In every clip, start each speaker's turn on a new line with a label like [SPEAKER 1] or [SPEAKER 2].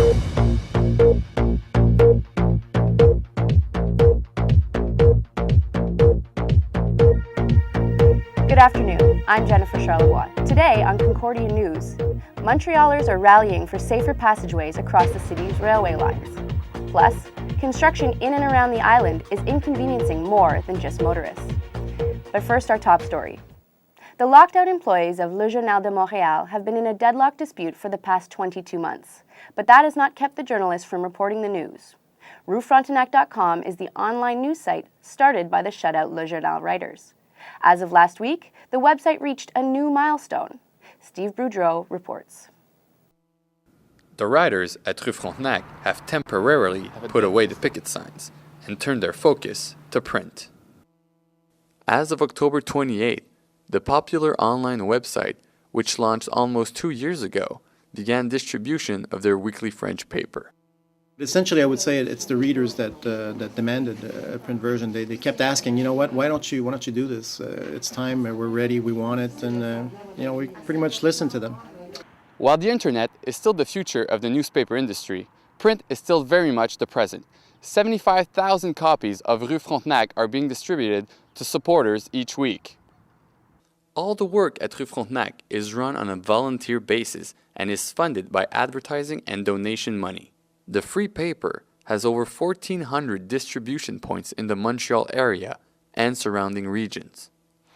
[SPEAKER 1] Good afternoon, I'm Jennifer Charlebois. Today on Concordia News, Montrealers are rallying for safer passageways across the city's railway lines. Plus, construction in and around the island is inconveniencing more than just motorists. But first, our top story. The locked-out employees of Le Journal de Montréal have been in a deadlock dispute for the past 22 months, but that has not kept the journalists from reporting the news. RueFrontenac.com is the online news site started by the shut-out Le Journal writers. As of last week, the website reached a new milestone. Steve Boudreau reports.
[SPEAKER 2] The riders at Rue Frontenac have temporarily put away the picket signs and turned their focus to print. As of October 28, the popular online website, which launched almost 2 years ago, began distribution of their weekly French paper.
[SPEAKER 3] Essentially, I would say it's the readers that demanded a print version. They kept asking, you know what, why don't you do this? It's time, we're ready, we want it, and we pretty much listened to them.
[SPEAKER 2] While the internet is still the future of the newspaper industry, print is still very much the present. 75,000 copies of Rue Frontenac are being distributed to supporters each week. All the work at Rue Frontenac is run on a volunteer basis and is funded by advertising and donation money. The free paper has over 1,400 distribution points in the Montreal area and surrounding regions.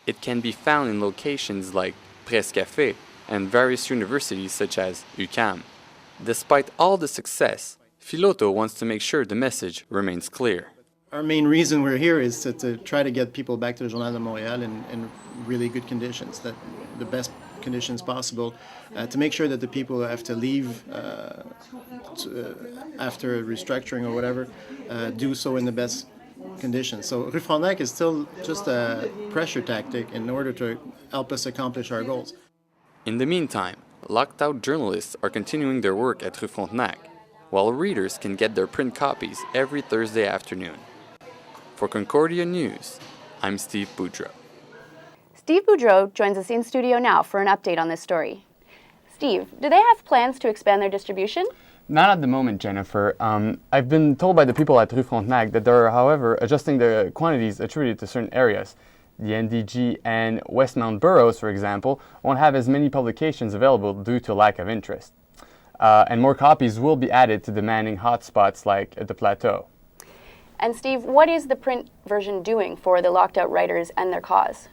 [SPEAKER 2] It can be found in locations like Presse Café and various universities such as UQAM. Despite all the success, Filoto wants to make sure the message remains clear.
[SPEAKER 3] Our main reason we're here is to try to get people back to the Journal de Montréal in really good conditions, the best conditions possible, to make sure that the people who have to leave after restructuring or whatever do so in the best conditions. So Rue Frontenac is still just a pressure tactic in order to help us accomplish our goals.
[SPEAKER 2] In the meantime, locked-out journalists are continuing their work at Rue Frontenac, while readers can get their print copies every Thursday afternoon. For Concordia News, I'm Steve Boudreau.
[SPEAKER 1] Steve Boudreau joins us in studio now for an update on this story. Steve, do they have plans to expand their distribution?
[SPEAKER 4] Not at the moment, Jennifer. I've been told by the people at Rue Frontenac that they're, however, adjusting the quantities attributed to certain areas. The NDG and Westmount boroughs, for example, won't have as many publications available due to lack of interest. And more copies will be added to demanding hotspots like the Plateau.
[SPEAKER 1] And Steve, what is the print version doing for the locked-out writers and their cause?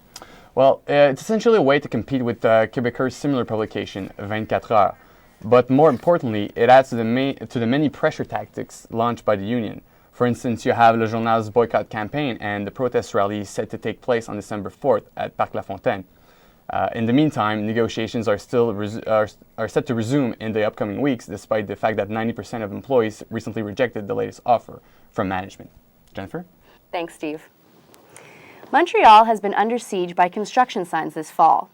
[SPEAKER 4] Well, it's essentially a way to compete with Quebec's similar publication, 24 Heures. But more importantly, it adds to the many pressure tactics launched by the union. For instance, you have Le Journal's boycott campaign and the protest rally set to take place on December 4th at Parc La Fontaine. In the meantime, negotiations are set to resume in the upcoming weeks, despite the fact that 90% of employees recently rejected the latest offer from management. Jennifer?
[SPEAKER 1] Thanks, Steve. Montreal has been under siege by construction signs this fall.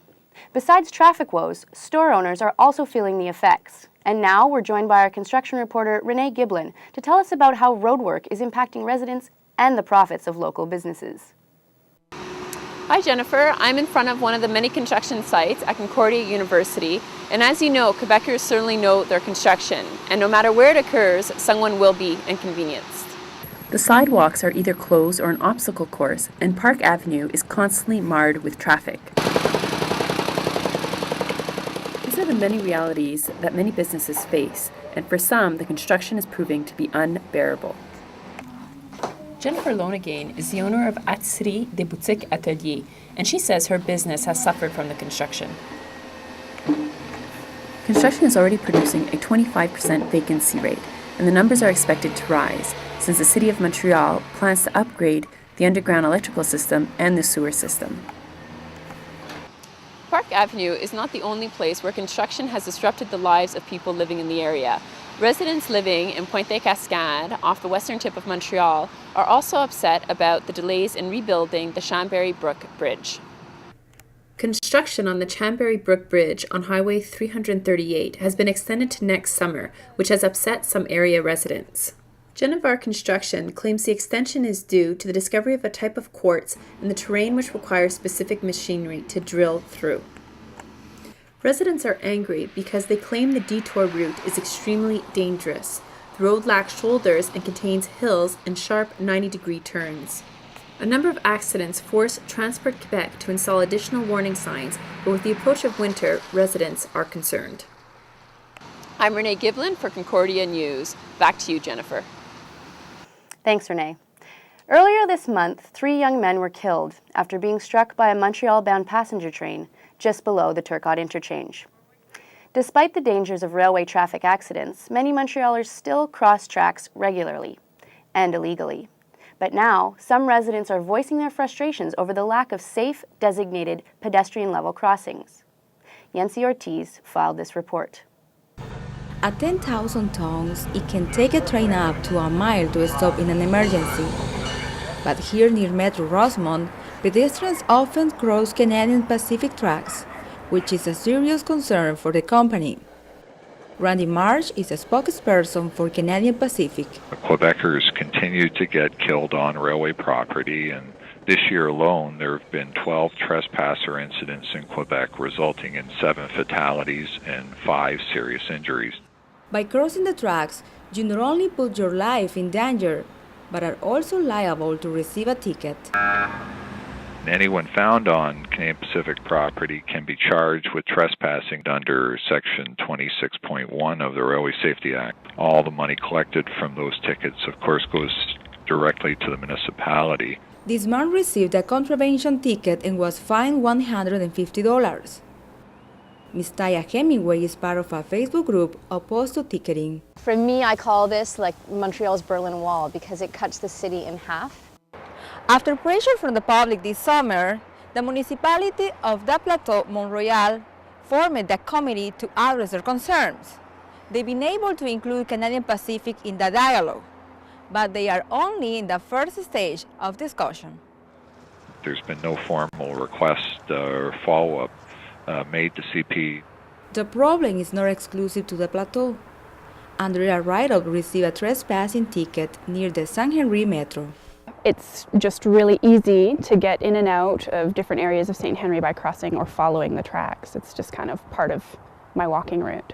[SPEAKER 1] Besides traffic woes, store owners are also feeling the effects. And now we're joined by our construction reporter, Renee Giblin, to tell us about how roadwork is impacting residents and the profits of local businesses.
[SPEAKER 5] Hi Jennifer, I'm in front of one of the many construction sites at Concordia University, and as you know, Quebecers certainly know their construction, and no matter where it occurs, someone will be inconvenienced.
[SPEAKER 6] The sidewalks are either closed or an obstacle course, and Park Avenue is constantly marred with traffic. These are the many realities that many businesses face, and for some, the construction is proving to be unbearable. Jennifer Lonegain is the owner of Atelier des Boutiques Atelier, and she says her business has suffered from the construction. Construction is already producing a 25% vacancy rate, and the numbers are expected to rise, since the City of Montreal plans to upgrade the underground electrical system and the sewer system.
[SPEAKER 5] Park Avenue is not the only place where construction has disrupted the lives of people living in the area. Residents living in Pointe-des-Cascades, off the western tip of Montreal, are also upset about the delays in rebuilding the Chambéry Brook Bridge. Construction on the Chambéry Brook Bridge on Highway 338 has been extended to next summer, which has upset some area residents. Genevar Construction claims the extension is due to the discovery of a type of quartz in the terrain which requires specific machinery to drill through.
[SPEAKER 6] Residents are angry because they claim the detour route is extremely dangerous. The road lacks shoulders and contains hills and sharp 90-degree turns. A number of accidents forced Transport Quebec to install additional warning signs, but with the approach of winter, residents are concerned.
[SPEAKER 5] I'm Renee Giblin for Concordia News. Back to you, Jennifer.
[SPEAKER 1] Thanks, Renee. Earlier this month, 3 young men were killed after being struck by a Montreal-bound passenger train just below the Turcotte interchange. Despite the dangers of railway traffic accidents, many Montrealers still cross tracks regularly and illegally. But now, some residents are voicing their frustrations over the lack of safe, designated pedestrian-level crossings. Yancy Ortiz filed this report.
[SPEAKER 7] At 10,000 tons, it can take a train up to a mile to stop in an emergency. But here near Metro Rosemont, pedestrians often cross Canadian Pacific tracks, which is a serious concern for the company. Randy Marsh is a spokesperson for Canadian Pacific.
[SPEAKER 8] Quebecers continue to get killed on railway property, and this year alone there have been 12 trespasser incidents in Quebec, resulting in 7 fatalities and 5 serious injuries.
[SPEAKER 7] By crossing the tracks, you not only put your life in danger, but are also liable to receive a ticket.
[SPEAKER 8] Anyone found on Canadian Pacific property can be charged with trespassing under Section 26.1 of the Railway Safety Act. All the money collected from those tickets, of course, goes directly to the municipality.
[SPEAKER 7] This man received a contravention ticket and was fined $150. Ms. Taya Hemingway is part of a Facebook group opposed to ticketing.
[SPEAKER 9] For me, I call this like Montreal's Berlin Wall because it cuts the city in half.
[SPEAKER 7] After pressure from the public this summer, the municipality of the Plateau, Montreal, formed a committee to address their concerns. They've been able to include Canadian Pacific in the dialogue, but they are only in the first stage of discussion.
[SPEAKER 8] There's been no formal request or follow-up made to CP.
[SPEAKER 7] The problem is not exclusive to the Plateau. Andrea Rideout received a trespassing ticket near the St. Henri Metro.
[SPEAKER 10] It's just really easy to get in and out of different areas of St. Henry by crossing or following the tracks. It's just kind of part of my walking route.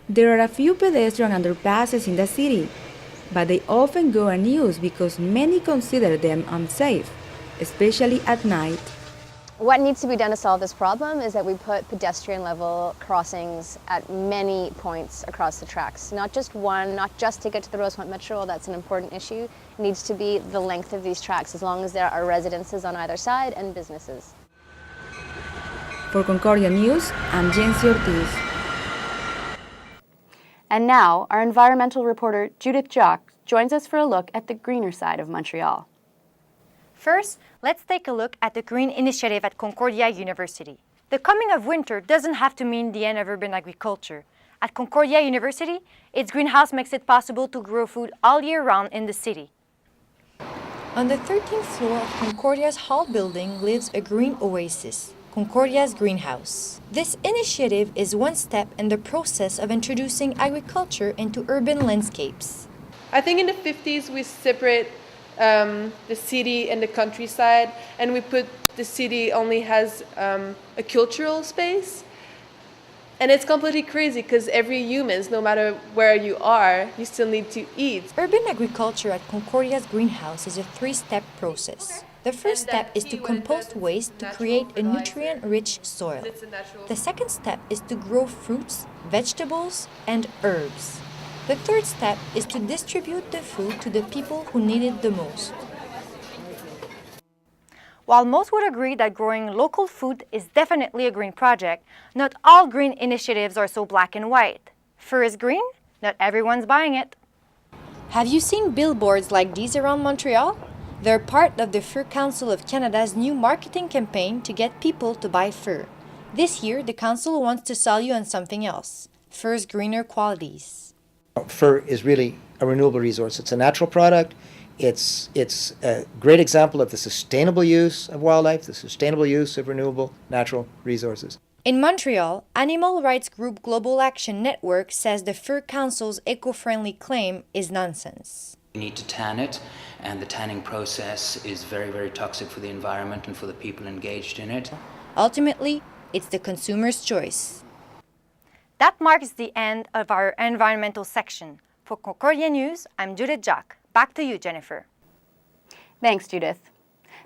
[SPEAKER 7] There are a few pedestrian underpasses in the city, but they often go unused because many consider them unsafe, especially at night.
[SPEAKER 9] What needs to be done to solve this problem is that we put pedestrian level crossings at many points across the tracks. Not just one, not just to get to the Rosemont Metro, that's an important issue. It needs to be the length of these tracks as long as there are residences on either side and businesses.
[SPEAKER 7] For Concordia News, I'm Yancy Ortiz.
[SPEAKER 1] And now, our environmental reporter Judith Jock joins us for a look at the greener side of Montreal.
[SPEAKER 11] First, let's take a look at the Green Initiative at Concordia University. The coming of winter doesn't have to mean the end of urban agriculture. At Concordia University, its greenhouse makes it possible to grow food all year round in the city.
[SPEAKER 12] On the 13th floor of Concordia's Hall building lives a green oasis, Concordia's greenhouse. This initiative is one step in the process of introducing agriculture into urban landscapes.
[SPEAKER 13] I think in the 50s we separate the city and the countryside, and we put the city only has a cultural space. And it's completely crazy because every humans, no matter where you are, you still need to eat.
[SPEAKER 12] Urban agriculture at Concordia's greenhouse is a 3-step process. The first step is to compost waste to create a nutrient-rich soil. The second step is to grow fruits, vegetables, and herbs. The third step is to distribute the food to the people who need it the most.
[SPEAKER 11] While most would agree that growing local food is definitely a green project, not all green initiatives are so black and white. Fur is green, not everyone's buying it.
[SPEAKER 12] Have you seen billboards like these around Montreal? They're part of the Fur Council of Canada's new marketing campaign to get people to buy fur. This year, the council wants to sell you on something else: fur's greener qualities.
[SPEAKER 14] Fur is really a renewable resource. It's a natural product. It's a great example of the sustainable use of wildlife, the sustainable use of renewable natural resources.
[SPEAKER 12] In Montreal, animal rights group Global Action Network says the Fur Council's eco-friendly claim is nonsense.
[SPEAKER 15] We need to tan it, and the tanning process is very, very toxic for the environment and for the people engaged in it.
[SPEAKER 12] Ultimately, it's the consumer's choice.
[SPEAKER 11] That marks the end of our environmental section. For Concordia News, I'm Judith Jacques. Back to you, Jennifer.
[SPEAKER 1] Thanks, Judith.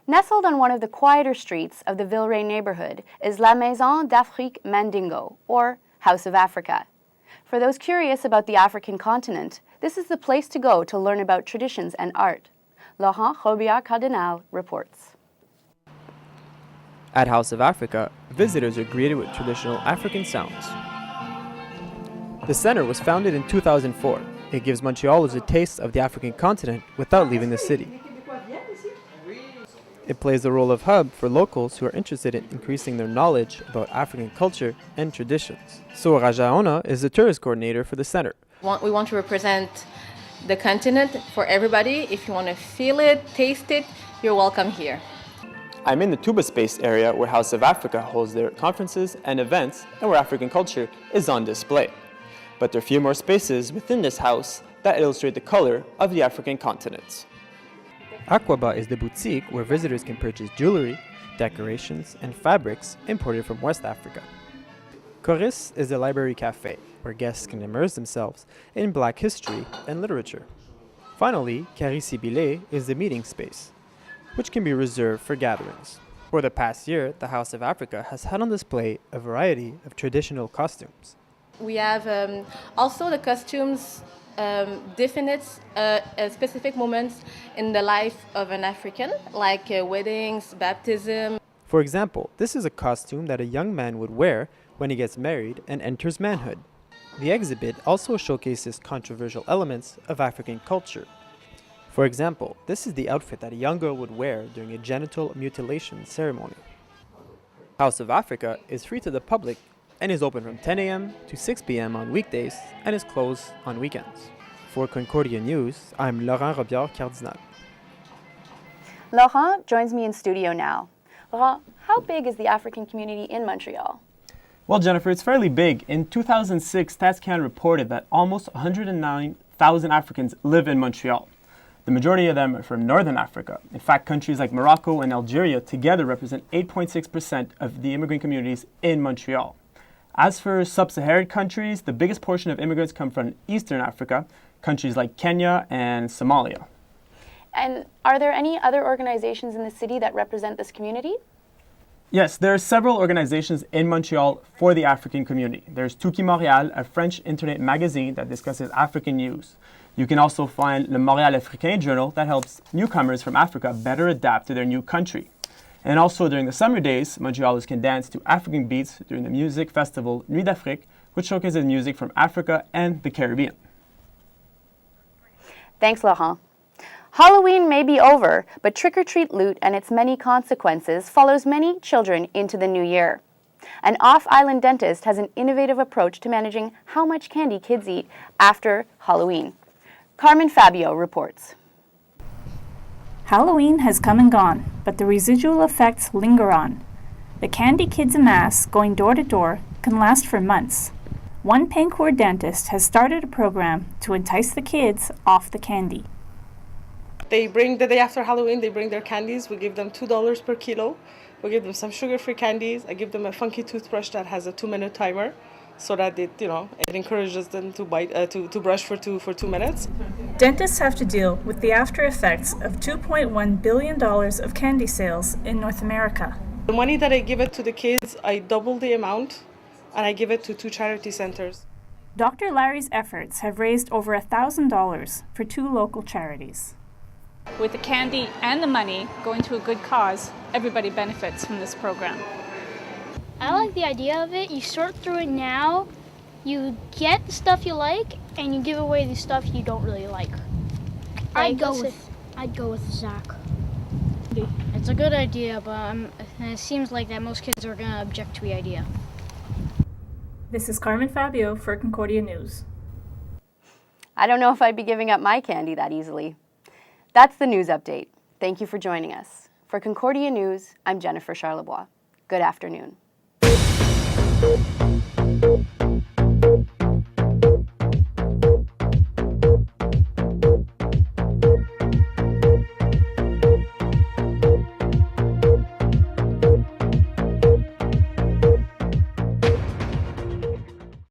[SPEAKER 1] Nestled on one of the quieter streets of the Villeray neighborhood is La Maison d'Afrique Mandingo, or House of Africa. For those curious about the African continent, this is the place to go to learn about traditions and art. Laurent Robillard-Cardinal reports.
[SPEAKER 16] At House of Africa, visitors are greeted with traditional African sounds. The center was founded in 2004. It gives Montrealers a taste of the African continent without leaving the city. It plays the role of hub for locals who are interested in increasing their knowledge about African culture and traditions. So Rajaona is the tourist coordinator for the center.
[SPEAKER 17] We want to represent the continent for everybody. If you want to feel it, taste it, you're welcome here.
[SPEAKER 16] I'm in the Tuba Space area where House of Africa holds their conferences and events and where African culture is on display. But there are a few more spaces within this house that illustrate the color of the African continent. Aquaba is the boutique where visitors can purchase jewelry, decorations, and fabrics imported from West Africa. Coris is the library cafe, where guests can immerse themselves in Black history and literature. Finally, Carissibile is the meeting space, which can be reserved for gatherings. For the past year, the House of Africa has had on display a variety of traditional costumes.
[SPEAKER 17] We have also the costumes definite specific moments in the life of an African, like weddings, baptism.
[SPEAKER 16] For example, this is a costume that a young man would wear when he gets married and enters manhood. The exhibit also showcases controversial elements of African culture. For example, this is the outfit that a young girl would wear during a genital mutilation ceremony. House of Africa is free to the public and is open from 10 a.m. to 6 p.m. on weekdays and is closed on weekends. For Concordia News, I'm Laurent Robillard-Cardinal.
[SPEAKER 1] Laurent joins me in studio now. Laurent, how big is the African community in Montreal?
[SPEAKER 18] Well, Jennifer, it's fairly big. In 2006, Stats Canada reported that almost 109,000 Africans live in Montreal. The majority of them are from Northern Africa. In fact, countries like Morocco and Algeria together represent 8.6% of the immigrant communities in Montreal. As for sub-Saharan countries, the biggest portion of immigrants come from Eastern Africa, countries like Kenya and Somalia.
[SPEAKER 1] And are there any other organizations in the city that represent this community?
[SPEAKER 18] Yes, there are several organizations in Montreal for the African community. There's Tuki Montréal, a French internet magazine that discusses African news. You can also find Le Montréal Africain journal that helps newcomers from Africa better adapt to their new country. And also during the summer days, Montrealers can dance to African beats during the music festival Nuit d'Afrique, which showcases music from Africa and the Caribbean.
[SPEAKER 1] Thanks, Laurent. Halloween may be over, but trick-or-treat loot and its many consequences follows many children into the new year. An off-island dentist has an innovative approach to managing how much candy kids eat after Halloween. Carmen Fabio reports.
[SPEAKER 19] Halloween has come and gone, but the residual effects linger on. The candy kids amass, going door to door, can last for months. One Pancourt dentist has started a program to entice the kids off the candy.
[SPEAKER 20] They bring the day after Halloween, they bring their candies. We give them $2 per kilo. We give them some sugar-free candies. I give them a funky toothbrush that has a 2-minute timer, so that it encourages them to bite, to brush for 2 minutes.
[SPEAKER 19] Dentists have to deal with the after effects of $2.1 billion of candy sales in North America.
[SPEAKER 20] The money that I give it to the kids, I double the amount, and I give it to 2 charity centers.
[SPEAKER 19] Dr. Larry's efforts have raised over $1,000 for 2 local charities.
[SPEAKER 21] With the candy and the money going to a good cause, everybody benefits from this program.
[SPEAKER 22] I like the idea of it. You sort through it now, you get the stuff you like, and you give away the stuff you don't really like. I'd go with Zach. It's a good idea, but it seems like that most kids are going to object to the idea.
[SPEAKER 19] This is Carmen Fabio for Concordia News.
[SPEAKER 1] I don't know if I'd be giving up my candy that easily. That's the news update. Thank you for joining us. For Concordia News, I'm Jennifer Charlebois. Good afternoon.